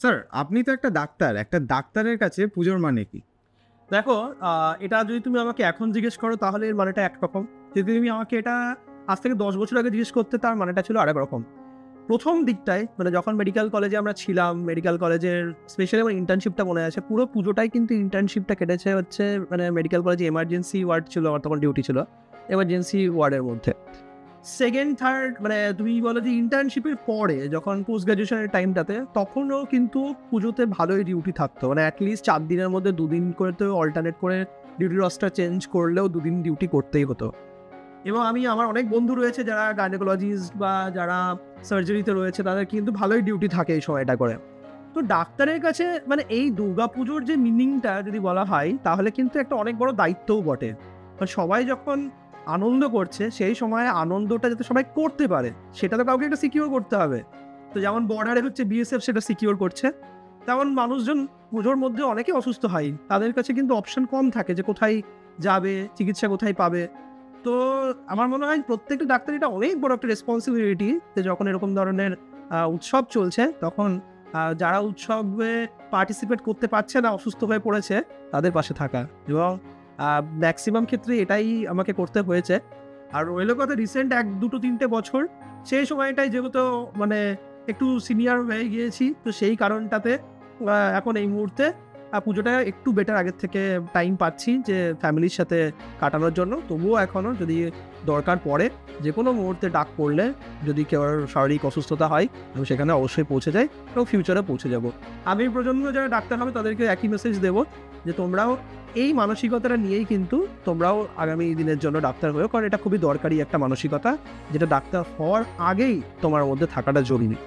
Sir আপনি তো একটা ডাক্তার, একটা ডাক্তারের কাছে পুজোর মানে কি? দেখো, এটা যদি তুমি আমাকে এখন জিজ্ঞেস করো তাহলে এর মানেটা একরকম। যদি তুমি আমাকে এটা আজ থেকে 10 বছর আগে জিজ্ঞেস করতে, তার মানেটা ছিল আরেক রকম। প্রথম দিকটায় মানে যখন মেডিকেল কলেজে আমরা ছিলাম, মেডিকেল কলেজের স্পেশালি আমার ইন্টার্নশিপটা মনে আছে, পুরো পুজোটাই কিন্তু ইন্টার্নশিপটা কেটেছে হচ্ছে মানে মেডিকেল কলেজে এমার্জেন্সি ওয়ার্ড ছিল, আমার তখন ডিউটি ছিল এমার্জেন্সি ওয়ার্ডের মধ্যে। সেকেন্ড থার্ড মানে তুমি বলো যে ইন্টার্নশিপের পরে যখন পোস্ট গ্রাজুয়েশনের টাইমটাতে, তখনও কিন্তু পুজোতে ভালোই ডিউটি থাকতো, মানে অ্যাটলিস্ট 4 দিনের মধ্যে 2 দিন করে তো অল্টারনেট করে ডিউটি রস্টার চেঞ্জ করলেও 2 দিন ডিউটি করতেই হতো। এবং আমার অনেক বন্ধু রয়েছে যারা গাইনোকোলজিস্ট বা যারা সার্জারিতে রয়েছে, তাদের কিন্তু ভালোই ডিউটি থাকে এই সময়টা করে। তো ডাক্তারের কাছে মানে এই দুর্গাপুজোর যে মিনিংটা যদি বলা হয়, তাহলে কিন্তু একটা অনেক বড় দায়িত্বও বটে। কারণ সবাই যখন আনন্দ করছে, সেই সময় আনন্দটা যাতে সবাই করতে পারে, সেটা তো কাউকে একটা সিকিউর করতে হবে। তো যেমন বর্ডারে হচ্ছে বিএসএফ সেটা সিকিউর করছে, তেমন মানুষজন পুজোর মধ্যে অনেকে অসুস্থ হয়, তাদের কাছে কিন্তু অপশন কম থাকে যে কোথায় যাবে, চিকিৎসা কোথায় পাবে। তো আমার মনে হয় প্রত্যেকটা ডাক্তার এটা অনেক বড় একটা রেসপন্সিবিলিটি, যে যখন এরকম ধরনের উৎসব চলছে, তখন যারা উৎসবে পার্টিসিপেট করতে পারছে না, অসুস্থ হয়ে পড়েছে, তাদের পাশে থাকা। এবং ম্যাক্সিমাম ক্ষেত্রে এটাই আমাকে করতে হয়েছে। আর রইল কথা রিসেন্ট 1-2-3 বছর, সেই সময়টাই যেহেতু মানে একটু সিনিয়র হয়ে গিয়েছি, তো সেই কারণটাতে এখন এই মুহূর্তে পুজোটা একটু বেটার আগের থেকে টাইম পাচ্ছি যে ফ্যামিলির সাথে কাটানোর জন্য। তবুও এখনও যদি দরকার পড়ে, যে কোনো মুহূর্তে ডাক পড়লে, যদি কেউ শারীরিক অসুস্থতা হয়, আমি সেখানে অবশ্যই পৌঁছে যাই এবং ফিউচারে পৌঁছে যাব। আমি প্রজন্ম যারা ডাক্তার হবে তাদেরকে একই মেসেজ দেবো যে তোমরাও এই মানসিকতাটা নিয়েই কিন্তু তোমরাও আগামী দিনের জন্য ডাক্তার হয়েও, কারণ এটা খুবই দরকারি একটা মানসিকতা, যেটা ডাক্তার হওয়ার আগেই তোমার মধ্যে থাকাটা জরুরি।